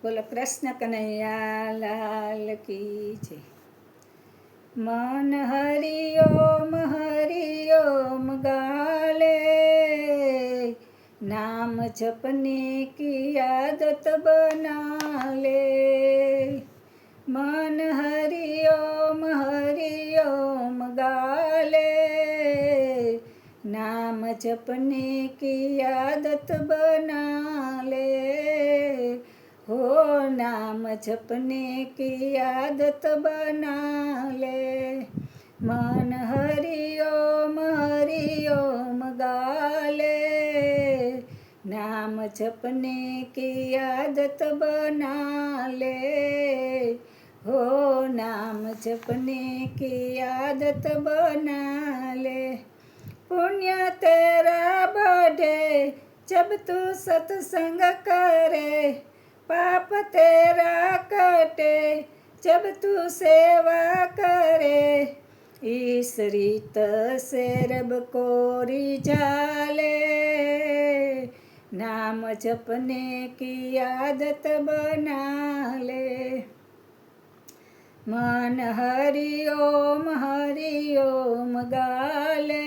બોલો કૃષ્ણ કનૈયા લાલ કી છે। મન હરિઓમ ગાલે, नाम जपने की आदत बना ले। मन हरिओम गाले, नाम जपने की आदत बना ले। हो नाम जपने की आदत बना ले। मन हरिओम गाले, नाम जपने की आदत बना ले। हो नाम जपने की आदत बना ले। पुण्य तेरा बढ़े जब तू सत्संग करे, पाप तेरा कटे जब तू सेवा करे। इस रीत से रब को रिझाले, नाम जपने की आदत बना ले। मन हरिओम गाले,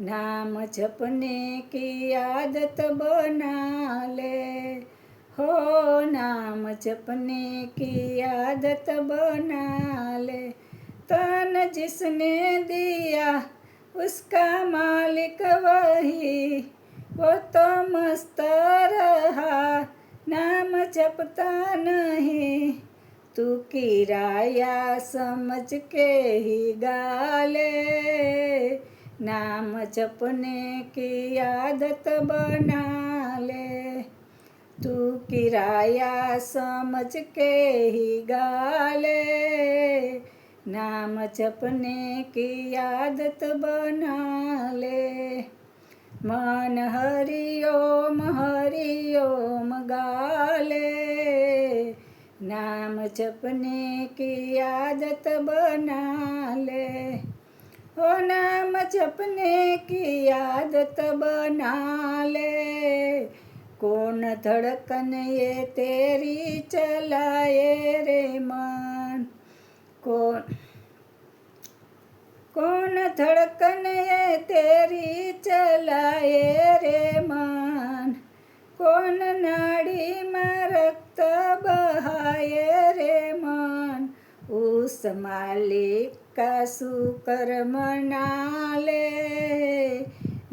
नाम जपने की आदत बना ले। हो नाम जपने की आदत बना ले। तन जिसने दिया उसका मालिक वही, वो तो मस्त रहा नाम जपता नहीं। तू किराया समझ के ही गाले, नाम जपने की आदत बना ले। तू किराया समझ के ही गाले, नाम जपने की आदत बना ले। मन हरिओम गाले, नाम जपने की आदत बना ले। हो नाम जपने की आदत बना ले। कौन धड़कन ये तेरी चलाए रे मन, कौन धड़कन ये तेरी चलाए रे मन। कौन नाड़ी में रक्त बहाए रे मन। उस मालिक का शुक्र मना ले,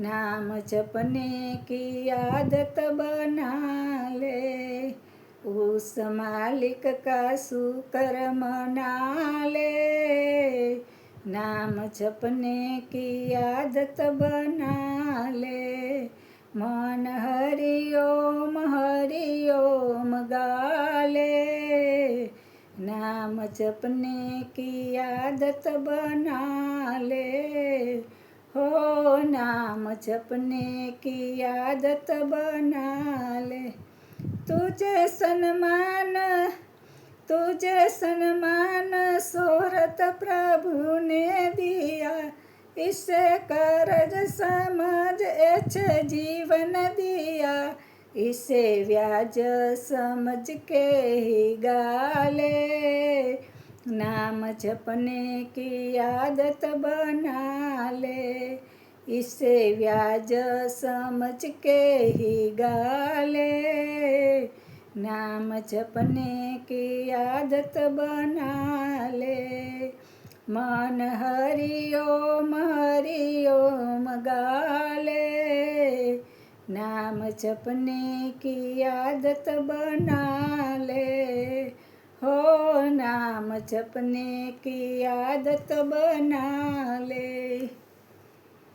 नाम जपने की आदत बना ले। उस मालिक का शुक्र मना ले, नाम जपने की आदत बना ले। मन हरिओम गाले, नाम जपने की आदत बना ले। हो नाम जपने की आदत बना ले। तुझे सन्मान शोहरत प्रभु ने दिया, इसे कर्ज समझ एछ जीवन दिया। इसे व्याज समझ के ही गाले, नाम जपने की आदत बना ले। इसे व्याज समझ के ही गाले, नाम जपने की आदत बना ले। मन हरिओम गाले, नाम जपने की आदत बना ले। हो नाम जपने की आदत बना ले।